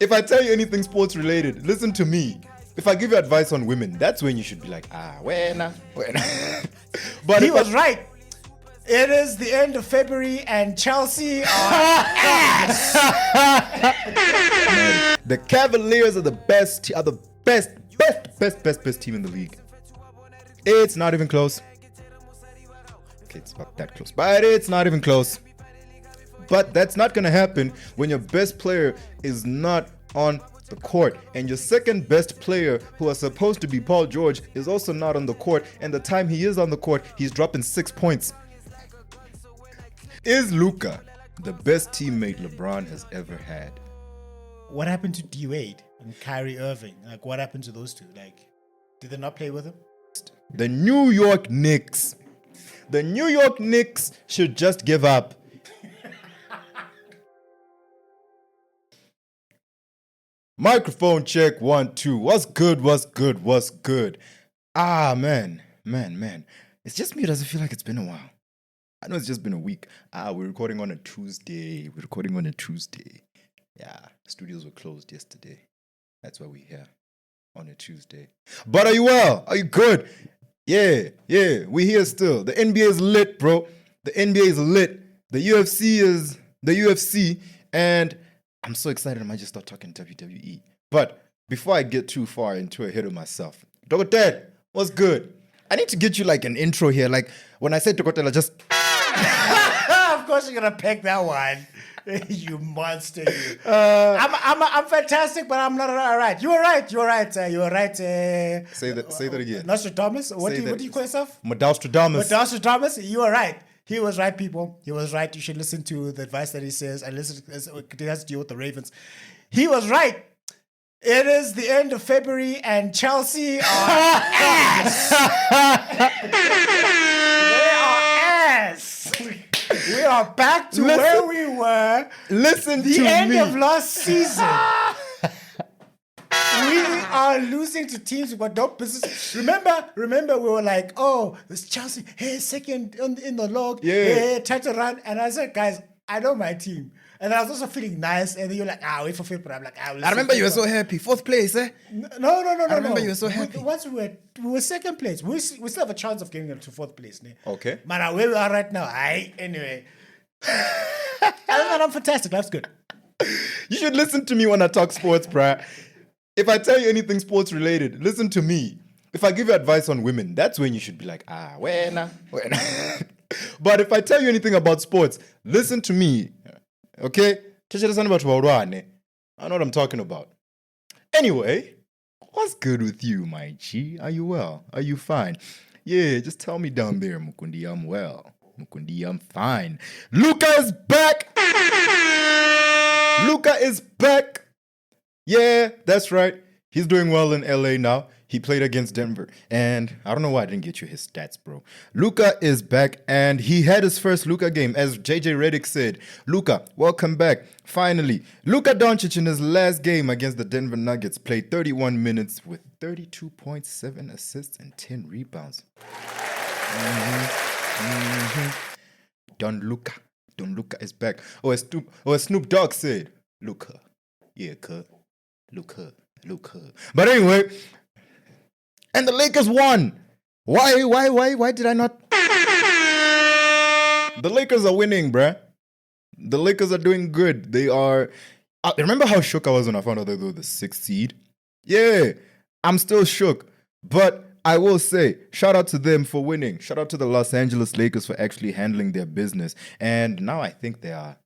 If I tell you anything sports related, listen to me. If I give you advice on women, that's when you should be like, wena. But he was right. It is the end of February and Chelsea are ass. The Cavaliers are the best team in the league. It's not even close. Okay, it's not that close, but it's not even close. But that's not going to happen when your best player is not on the court, and your second best player, who was supposed to be Paul George, is also not on the court, and the time he is on the court, he's dropping 6 points. Is Luka the best teammate LeBron has ever had? What happened to D-Wade and Kyrie Irving? Like, what happened to those two? Like, did they not play with him? The New York Knicks. The New York Knicks should just give up. Microphone check 1 2. What's good? Man. It's just me. Does it feel like it's been a while? I know it's just been a week. We're recording on a Tuesday. Yeah, studios were closed yesterday. That's why we're here on a Tuesday. But are you well? Are you good? Yeah, we're here still. The NBA is lit, bro. The NBA is lit. The UFC is the UFC. And I'm so excited I might just start talking WWE. But before I get too far into ahead of myself, Dr. Ted, what's good? I need to get you like an intro here. Like when I say Dr. Ted, I just... Of course you're going to pick that one. You monster, you. I'm fantastic, but I'm not all right. You were right. Say that again. Nostradamus? What do you call yourself? Nostradamus. You were right. He was right, people. He was right. You should listen to the advice that he says and listen. It has to deal with the Ravens. He was right. It is the end of February and Chelsea are ass. They are ass. We are back to where we were. The end of last season. We are losing to teams who got no business. Remember, we were like, oh, it's Chelsea. Hey, second in the log. Yeah. Hey, try to run. And I said, guys, I know my team. And I was also feeling nice. And then you're like, wait for February. I'm like, I remember you were so happy. 4th place, eh? No. I remember you were so happy. Once we were second place. We still have a chance of getting to 4th place. Ne? Okay. Man, where we are right now, anyway. I'm fantastic. Life's good. You should listen to me when I talk sports, bruh. If I tell you anything sports related, listen to me. If I give you advice on women, that's when you should be like, wena. But if I tell you anything about sports, listen to me. Okay? I know what I'm talking about. Anyway, what's good with you, my G? Are you well? Are you fine? Yeah, just tell me down there, Mukundi, I'm well. Mukundi, I'm fine. Luka is back! Yeah, that's right. He's doing well in LA now. He played against Denver. And I don't know why I didn't get you his stats, bro. Luka is back, and he had his first Luka game. As JJ Redick said, Luka, welcome back. Finally, Luka Doncic in his last game against the Denver Nuggets played 31 minutes with 32.7 assists and 10 rebounds. Don Luka is back. As Snoop Dogg said, Luka. Yeah, Luka. But anyway, and the Lakers won. Why did I not? The Lakers are winning, bruh. The Lakers are doing good. They are... remember how shook I was when I found out they were the 6th seed? Yeah, I'm still shook. But I will say, shout out to them for winning. Shout out to the Los Angeles Lakers for actually handling their business. And now I think they are...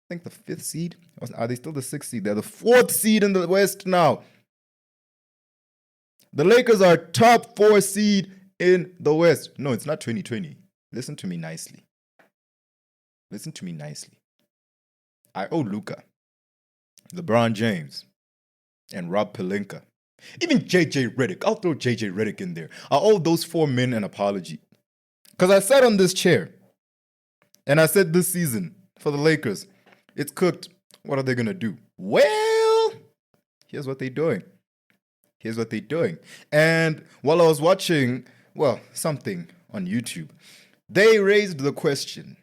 the 5th seed? Are they still the 6th seed? They're the 4th seed in the West now. The Lakers are top 4 seed in the West. No, it's not 2020. Listen to me nicely. I owe Luka, LeBron James, and Rob Pelinka. Even JJ Redick. I'll throw JJ Redick in there. I owe those 4 men an apology. Because I sat on this chair and I said this season for the Lakers, it's cooked. What are they going to do? Well, here's what they're doing. And while I was watching, something on YouTube, they raised the question,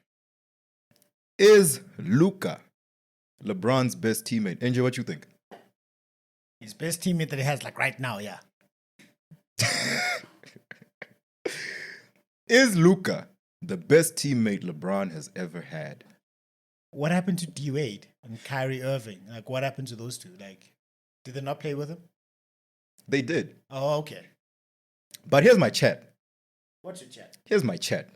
is Luka LeBron's best teammate? Angel, what you think? His best teammate that he has, like right now, yeah. Is Luka the best teammate LeBron has ever had? What happened to D Wade and Kyrie Irving? Like, what happened to those two? Like, did they not play with him? They did. Oh, okay. But here's my chat. What's your chat? Here's my chat.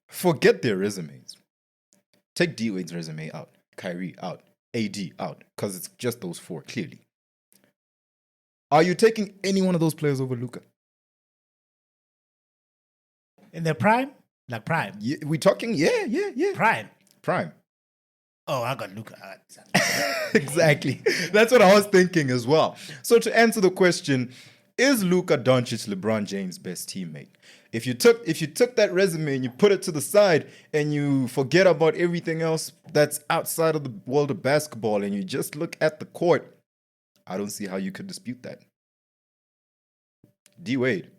Forget their resumes. Take D Wade's resume out, Kyrie out, AD out, because it's just those four, clearly. Are you taking any one of those players over Luka? In their prime? Like prime? Yeah, we talking? Yeah. Prime. Oh, I got Luka. Exactly. That's what I was thinking as well. So to answer the question, is Luka Doncic LeBron James' best teammate? If you took that resume and you put it to the side and you forget about everything else that's outside of the world of basketball and you just look at the court, I don't see how you could dispute that. D Wade.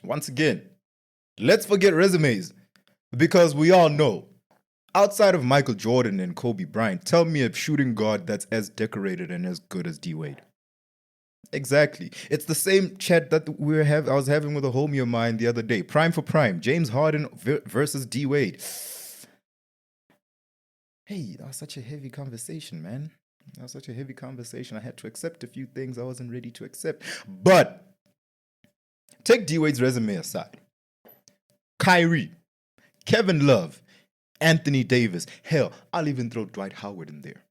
Once again, let's forget resumes because we all know outside of Michael Jordan and Kobe Bryant, tell me a shooting guard that's as decorated and as good as D Wade. Exactly. It's the same chat that I was having with a homie of mine the other day. Prime for prime. James Harden versus D Wade. Hey, that was such a heavy conversation, man. That was such a heavy conversation. I had to accept a few things I wasn't ready to accept. But take D Wade's resume aside. Kyrie, Kevin Love, Anthony Davis. Hell, I'll even throw Dwight Howard in there.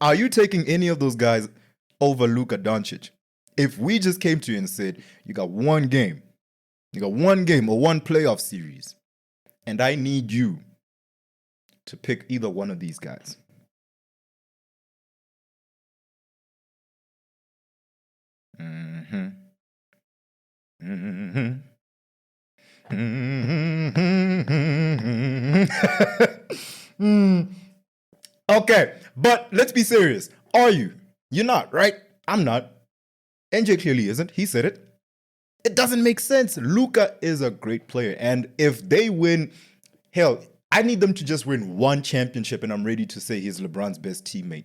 Are you taking any of those guys over Luka Doncic? If we just came to you and said, you got one game or one playoff series, and I need you to pick either one of these guys. Okay, but let's be serious. Are you? You're not, right? I'm not. NJ clearly isn't. He said it. It doesn't make sense. Luka is a great player. And if they win, hell, I need them to just win one championship and I'm ready to say he's LeBron's best teammate.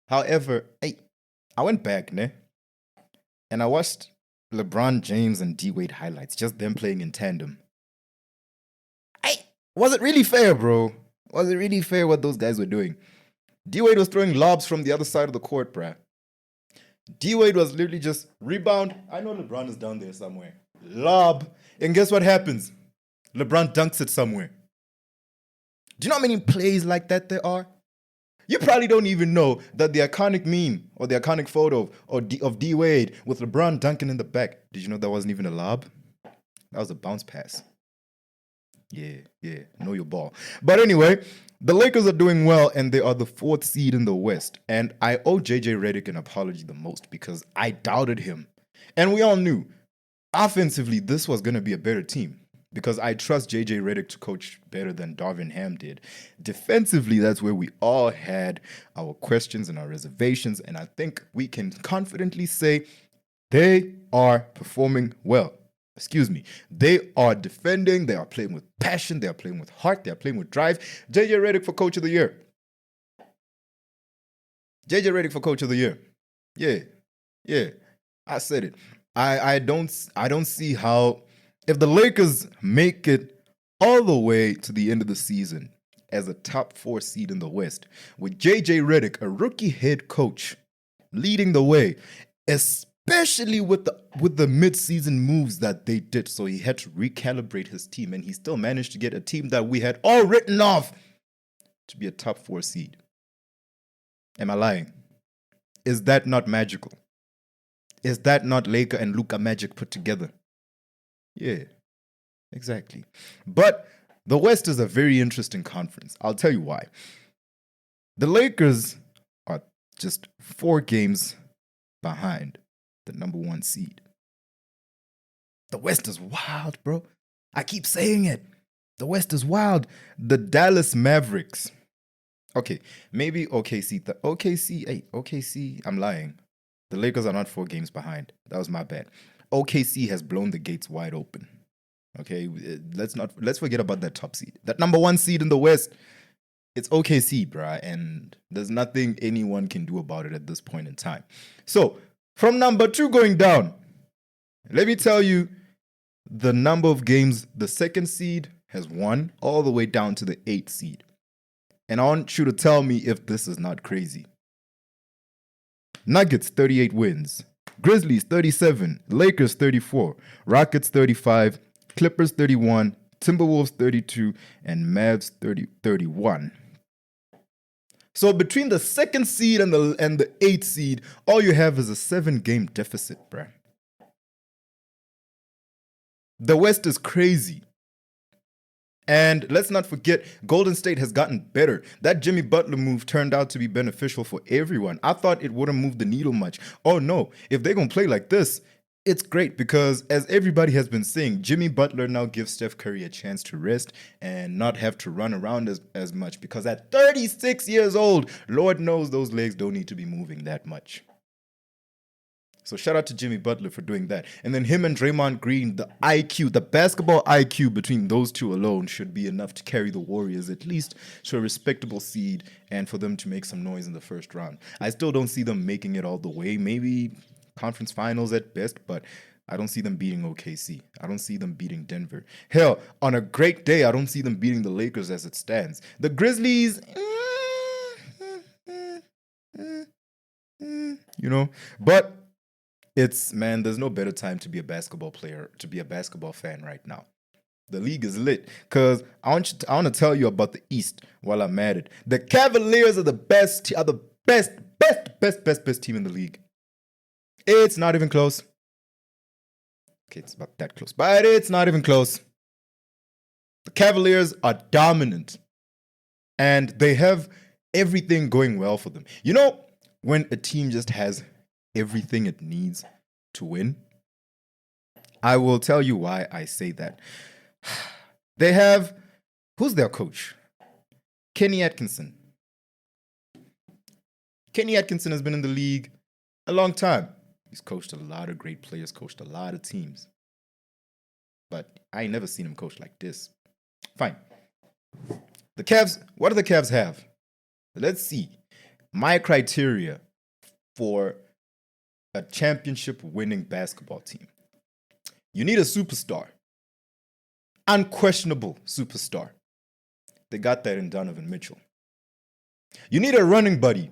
However, I went back, and I watched LeBron James and D Wade highlights, just them playing in tandem. Was it really fair, bro? Was it really fair what those guys were doing? D Wade was throwing lobs from the other side of the court, bruh. D Wade was literally just rebound. I know LeBron is down there somewhere. Lob. And guess what happens? LeBron dunks it somewhere. Do you know how many plays like that there are? You probably don't even know that the iconic meme or the iconic photo of D Wade with LeBron dunking in the back. Did you know that wasn't even a lob? That was a bounce pass. Yeah, know your ball. But anyway, the Lakers are doing well and they are the 4th seed in the West. And I owe JJ Redick an apology the most because I doubted him. And we all knew offensively this was going to be a better team because I trust JJ Redick to coach better than Darvin Ham did. Defensively, that's where we all had our questions and our reservations. And I think we can confidently say they are performing well. They are defending, they are playing with passion, they are playing with heart, they are playing with drive. JJ Redick for Coach of the Year. JJ Redick for Coach of the Year. Yeah, I said it. I don't see how, if the Lakers make it all the way to the end of the season as a top 4 seed in the West, with JJ Redick, a rookie head coach, leading the way, especially with the mid-season moves that they did. So he had to recalibrate his team, and he still managed to get a team that we had all written off to be a top 4 seed. Am I lying? Is that not magical? Is that not Laker and Luka magic put together? Yeah, exactly. But the West is a very interesting conference. I'll tell you why. The Lakers are just 4 games behind the number 1 seed. The West is wild, bro. I keep saying it. The West is wild. The Dallas Mavericks. Okay, maybe OKC. OKC, I'm lying. The Lakers are not 4 games behind. That was my bad. OKC has blown the gates wide open. Okay, let's forget about that top seed. That number 1 seed in the West, it's OKC, bruh, and there's nothing anyone can do about it at this point in time. So, from number 2 going down, let me tell you the number of games the 2nd seed has won all the way down to the 8th seed. And I want you to tell me if this is not crazy. Nuggets, 38 wins. Grizzlies, 37. Lakers, 34. Rockets, 35. Clippers, 31. Timberwolves, 32. And Mavs, 31. So between the 2nd seed and the 8th seed, all you have is a 7-game deficit, bruh. The West is crazy. And let's not forget, Golden State has gotten better. That Jimmy Butler move turned out to be beneficial for everyone. I thought it wouldn't move the needle much. Oh no, if they're going to play like this, it's great because as everybody has been saying, Jimmy Butler now gives Steph Curry a chance to rest and not have to run around as much because at 36 years old, Lord knows those legs don't need to be moving that much. So shout out to Jimmy Butler for doing that. And then him and Draymond Green, the IQ, the basketball IQ between those two alone should be enough to carry the Warriors at least to a respectable seed and for them to make some noise in the first round. I still don't see them making it all the way. Maybe conference finals at best, but I don't see them beating OKC. I don't see them beating Denver. Hell, on a great day, I don't see them beating the Lakers as it stands. The Grizzlies, but there's no better time to be a basketball player, to be a basketball fan right now. The league is lit because I want to tell you about the East while I'm at it. The Cavaliers are the best team in the league. It's not even close. Okay, it's about that close, but it's not even close. The Cavaliers are dominant and they have everything going well for them. You know, when a team just has everything it needs to win, I will tell you why I say that. They have, who's their coach? Kenny Atkinson. Kenny Atkinson has been in the league a long time. He's coached a lot of great players, coached a lot of teams. But I ain't never seen him coach like this. Fine. The Cavs, what do the Cavs have? Let's see. My criteria for a championship winning basketball team. You need a superstar. Unquestionable superstar. They got that in Donovan Mitchell. You need a running buddy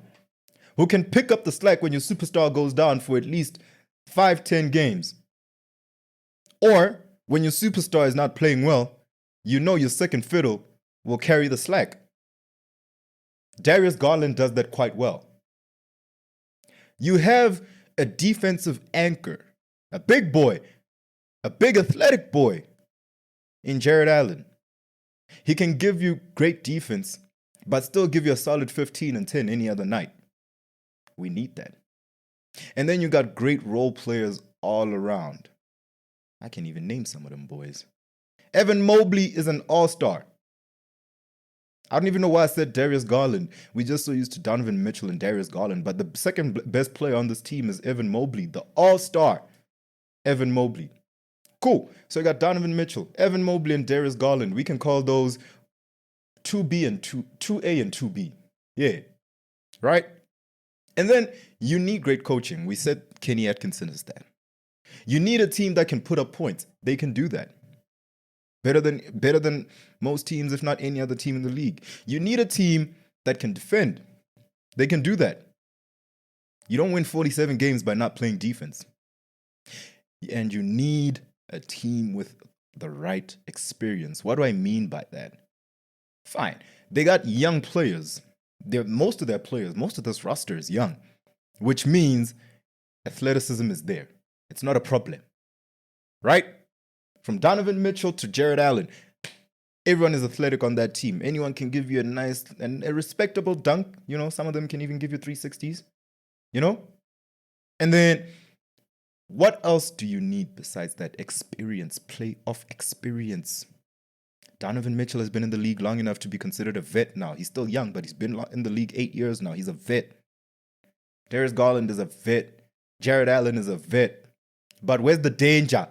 who can pick up the slack when your superstar goes down for at least 5-10 games. Or when your superstar is not playing well, you know your second fiddle will carry the slack. Darius Garland does that quite well. You have a defensive anchor, a big boy, a big athletic boy in Jared Allen. He can give you great defense, but still give you a solid 15 and 10 any other night. We need that. And then you got great role players all around. I can't even name some of them boys. Evan Mobley is an all-star. I don't even know why I said Darius Garland. We just so used to Donovan Mitchell and Darius Garland, but the second best player on this team is Evan Mobley, the all-star Evan Mobley. Cool. So you got Donovan Mitchell, Evan Mobley, and Darius Garland. We can call those 2B and 2A and 2B. Yeah. Right? And then you need great coaching. We said Kenny Atkinson is that. You need a team that can put up points. They can do that. Better than most teams, if not any other team in the league. You need a team that can defend. They can do that. You don't win 47 games by not playing defense. And you need a team with the right experience. What do I mean by that? Fine. They got young players. Most of this roster is young, which means athleticism is there. It's not a problem. Right? From Donovan Mitchell to Jared Allen, everyone is athletic on that team. Anyone can give you a nice and a respectable dunk. You know, some of them can even give you 360s. You know? And then, what else do you need besides that experience, playoff experience? Donovan Mitchell has been in the league long enough to be considered a vet now. He's still young, but he's been in the league 8 years now. He's a vet. Darius Garland is a vet. Jared Allen is a vet. But where's the danger?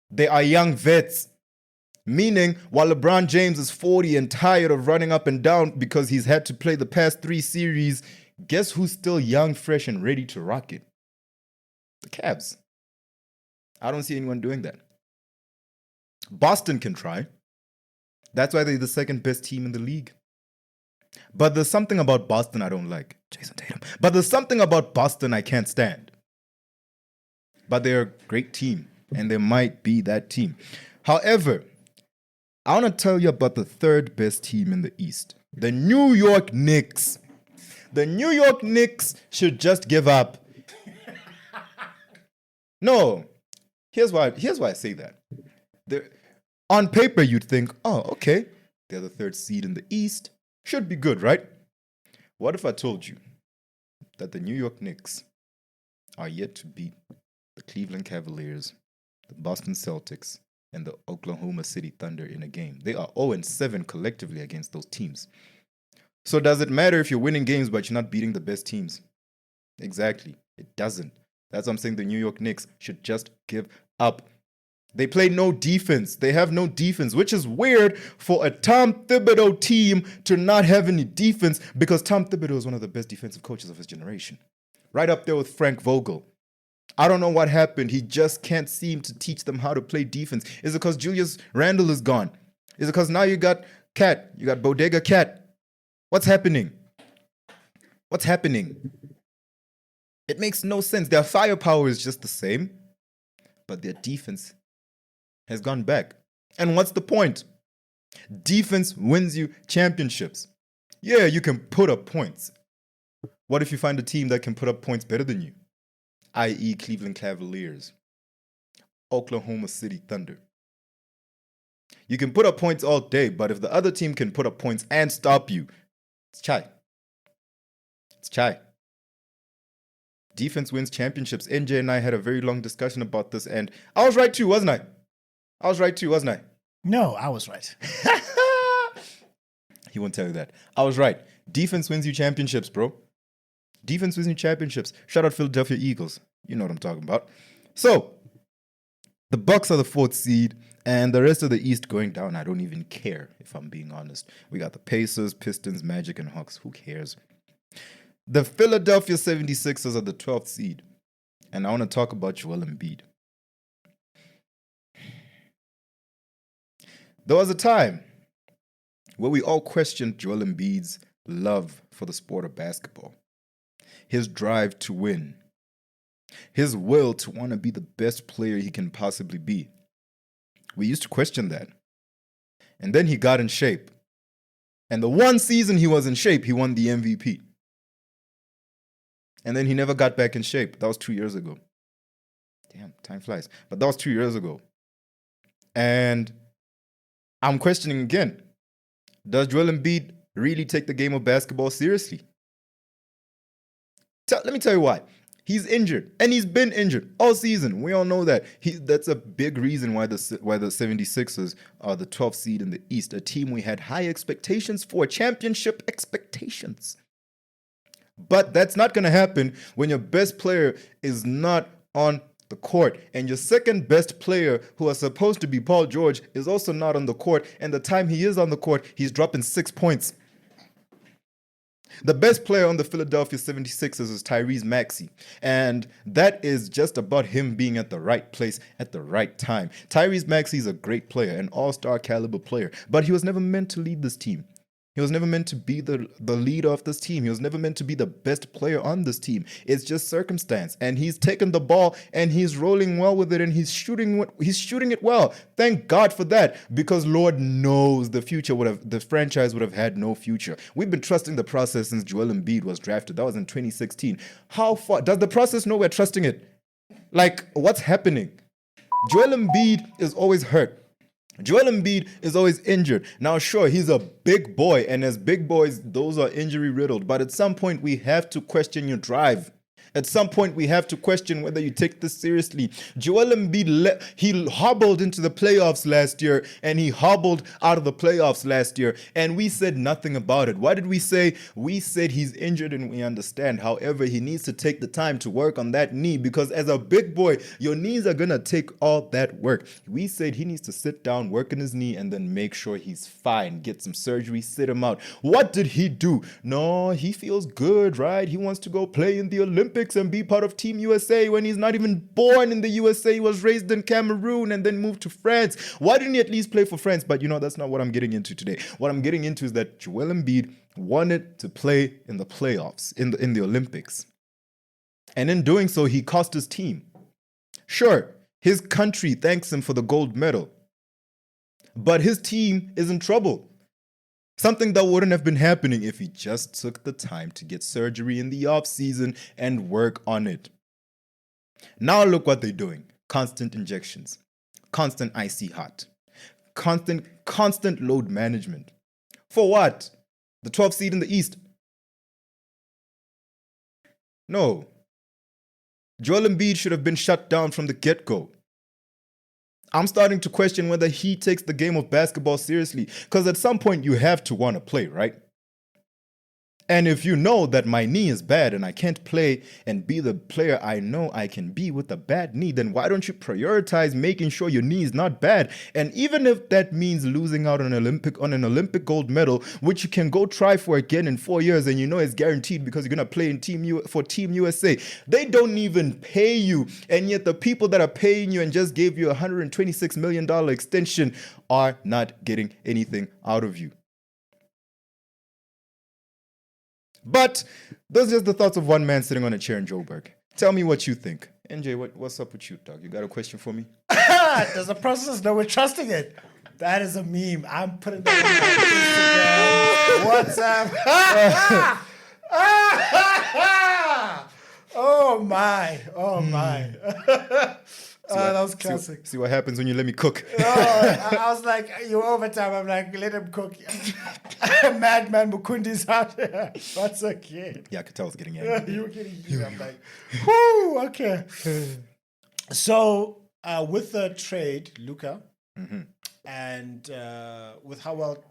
They are young vets. Meaning, while LeBron James is 40 and tired of running up and down because he's had to play the past 3 series, guess who's still young, fresh, and ready to rock it? The Cavs. I don't see anyone doing that. Boston can try. That's why they're the second best team in the league. But there's something about Boston I don't like. Jason Tatum. But there's something about Boston I can't stand. But they're a great team, and they might be that team. However, I want to tell you about the third best team in the East. The New York Knicks. The New York Knicks should just give up. No. Here's why I say that. On paper, you'd think, oh, okay, they're the third seed in the East. Should be good, right? What if I told you that the New York Knicks are yet to beat the Cleveland Cavaliers, the Boston Celtics, and the Oklahoma City Thunder in a game? They are 0-7 collectively against those teams. So does it matter if you're winning games but you're not beating the best teams? Exactly. It doesn't. That's why I'm saying the New York Knicks should just give up. They play no defense. They have no defense, which is weird for a Tom Thibodeau team to not have any defense, because Tom Thibodeau is one of the best defensive coaches of his generation. Right up there with Frank Vogel. I don't know what happened. He just can't seem to teach them how to play defense. Is it because Julius Randle is gone? Is it because now you got Cat? You got Bodega Cat? What's happening? What's happening? It makes no sense. Their firepower is just the same, but their defense has gone back. And what's the point? Defense wins you championships. Yeah, you can put up points. What if you find a team that can put up points better than you? I.e. Cleveland Cavaliers, Oklahoma City Thunder. You can put up points all day, but if the other team can put up points and stop you, it's chai. It's chai. Defense wins championships. NJ and I had a very long discussion about this, and I was right too, wasn't I? I was right too, wasn't I? No, I was right. He won't tell you that. I was right. Defense wins you championships, bro. Defense wins you championships. Shout out Philadelphia Eagles. You know what I'm talking about. So, the Bucks are the 4th seed, and the rest of the East going down. I don't even care, if I'm being honest. We got the Pacers, Pistons, Magic, and Hawks. Who cares? The Philadelphia 76ers are the 12th seed, and I want to talk about Joel Embiid. There was a time where we all questioned Joel Embiid's love for the sport of basketball, his drive to win, his will to want to be the best player he can possibly be. We used to question that. And then he got in shape. And the one season he was in shape, he won the MVP. And then he never got back in shape. That was 2 years ago. Damn, time flies. But that was 2 years ago. And I'm questioning again. Does Joel Embiid really take the game of basketball seriously? Let me tell you why. He's injured, and he's been injured all season. We all know that. That's a big reason why the 76ers are the 12th seed in the East, a team we had high expectations for, championship expectations. But that's not going to happen when your best player is not on the court, and your second best player, who is supposed to be Paul George, is also not on the court, and the time he is on the court, he's dropping 6 points. The best player on the Philadelphia 76ers is Tyrese Maxey, and that is just about him being at the right place at the right time. Tyrese Maxey is a great player, an all-star caliber player, but he was never meant to lead this team. He was never meant to be the leader of this team. He was never meant to be the best player on this team. It's just circumstance. And he's taken the ball and he's rolling well with it, and he's shooting it well. Thank God for that, because Lord knows the franchise would have had no future. We've been trusting the process since Joel Embiid was drafted. That was in 2016. How far does the process know we're trusting it? Like, what's happening? Joel Embiid is always hurt. Joel Embiid is always injured. Now, sure, he's a big boy, and as big boys, those are injury-riddled. But at some point, we have to question your drive. At some point, we have to question whether you take this seriously. Joel Embiid, he hobbled into the playoffs last year, and he hobbled out of the playoffs last year, and we said nothing about it. What did we say? We said he's injured, and we understand. However, he needs to take the time to work on that knee, because as a big boy, your knees are going to take all that work. We said he needs to sit down, work on his knee, and then make sure he's fine. Get some surgery, sit him out. What did he do? No, he feels good, right? He wants to go play in the Olympics and be part of Team USA when he's not even born in the USA. He was raised in Cameroon and then moved to France. Why didn't he at least play for France? But that's not what I'm getting into today. What I'm getting into is that Joel Embiid wanted to play in the playoffs, in the Olympics. And in doing so, he cost his team. Sure, his country thanks him for the gold medal. But his team is in trouble. Something that wouldn't have been happening if he just took the time to get surgery in the offseason and work on it. Now look what they're doing. Constant injections. Constant icy hot. Constant load management. For what? The 12th seed in the East? No. Joel Embiid should have been shut down from the get-go. I'm starting to question whether he takes the game of basketball seriously, because at some point you have to want to play, right? And if you know that my knee is bad and I can't play and be the player I know I can be with a bad knee, then why don't you prioritize making sure your knee is not bad? And even if that means losing out on an Olympic gold medal, which you can go try for again in 4 years, and it's guaranteed because you're going to play in for Team USA. They don't even pay you. And yet the people that are paying you and just gave you a $126 million extension are not getting anything out of you. But those are just the thoughts of one man sitting on a chair in Joburg. Tell me what you think. NJ, what's up with you, dog? You got a question for me? There's a process. No, we're trusting it. That is a meme. I'm putting that on my Instagram. WhatsApp. Oh my. That was classic. See what happens when you let me cook. I was like, you're overtime. I'm like, let him cook. Madman Mukundi's out here. That's okay. Yeah, I could tell I was getting angry. You were getting heat. I'm like, whoo, okay. So, with the trade, Luka, and with how well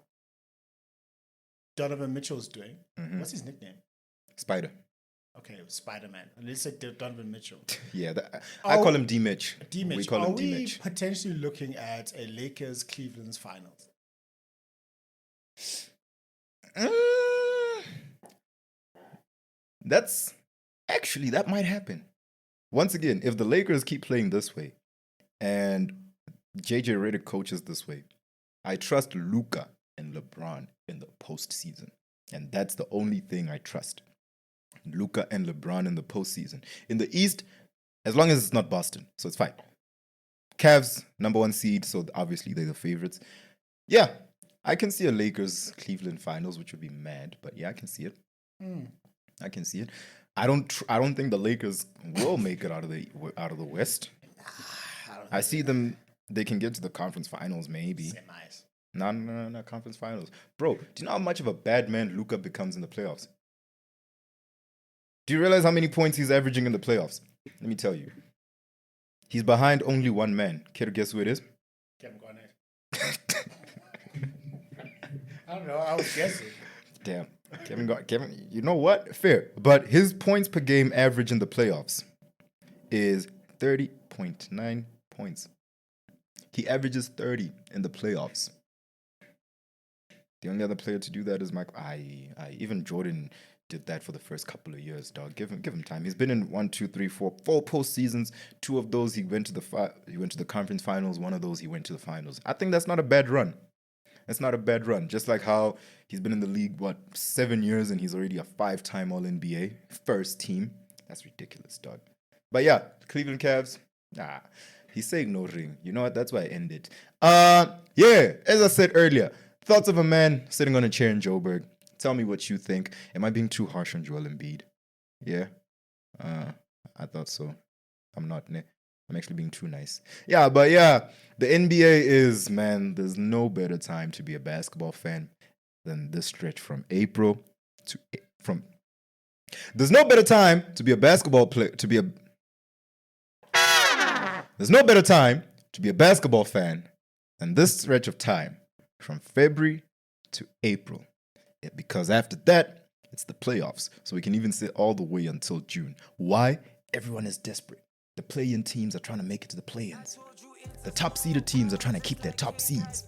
Donovan Mitchell's doing, what's his nickname? Spider. Okay, Spider-Man. And let's say Donovan Mitchell. Yeah, I call him D-Mitch. D-Mitch. We call him D-Mitch. Potentially looking at a Lakers-Cleveland's finals? That might happen. Once again, if the Lakers keep playing this way and JJ Redick coaches this way, I trust Luka and LeBron in the postseason. And that's the only thing I trust. Luka and LeBron in the postseason. In the East, as long as it's not Boston, so it's fine. Cavs, number 1 seed, so obviously they're the favorites. Yeah, I can see a Lakers-Cleveland finals, which would be mad, but yeah, I can see it. I can see it. I don't think the Lakers will make it out of the West. I see them. They can get to the conference finals, maybe. Semis. No, conference finals. Bro, do you know how much of a bad man Luka becomes in the playoffs? Do you realize how many points he's averaging in the playoffs? Let me tell you. He's behind only one man. Care to guess who it is? Kevin Garnett. I don't know. I was guessing. Damn. Kevin, you know what? Fair. But his points per game average in the playoffs is 30.9 points. He averages 30 in the playoffs. The only other player to do that is Michael. Even Jordan did that for the first couple of years, dog. Give him time. He's been in 4 postseasons. 2 of those he went to the conference finals. 1 of those he went to the finals. I think that's not a bad run. That's not a bad run. Just like how he's been in the league 7 years and he's already a 5-time All-NBA first team. That's ridiculous, dog. But yeah, Cleveland Cavs. He's saying no ring. You know what? That's why I ended. Yeah, as I said earlier, thoughts of a man sitting on a chair in Joburg. Tell me what you think. Am I being too harsh on Joel Embiid? Yeah? I thought so. I'm not. I'm actually being too nice. Yeah, but yeah, the NBA is, man, there's no better time to be a basketball fan than this stretch from There's no better time to be a basketball player, There's no better time to be a basketball fan than this stretch of time from February to April. Yeah, because after that, it's the playoffs. So we can even say all the way until June. Why? Everyone is desperate. The play-in teams are trying to make it to the play-ins. The top-seeded teams are trying to keep their top seeds.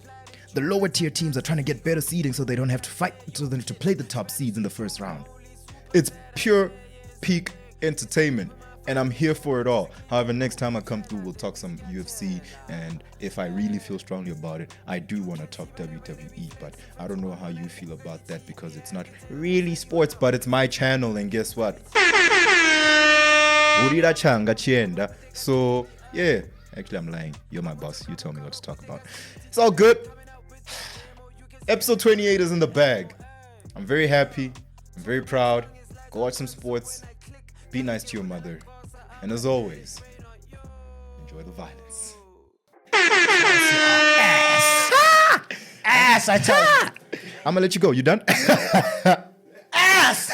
The lower-tier teams are trying to get better seeding so they don't have to fight, so they have to play the top seeds in the first round. It's pure peak entertainment, and I'm here for it all. However, next time I come through, we'll talk some UFC, and if I really feel strongly about it, I do want to talk WWE, but I don't know how you feel about that because it's not really sports, but it's my channel, and guess what? So, yeah. Actually, I'm lying. You're my boss. You tell me what to talk about. It's all good. Episode 28 is in the bag. I'm very happy. I'm very proud. Go watch some sports. Be nice to your mother. And as always, enjoy the violence. Ass, I tell you. I'm gonna let you go. You done? Ass!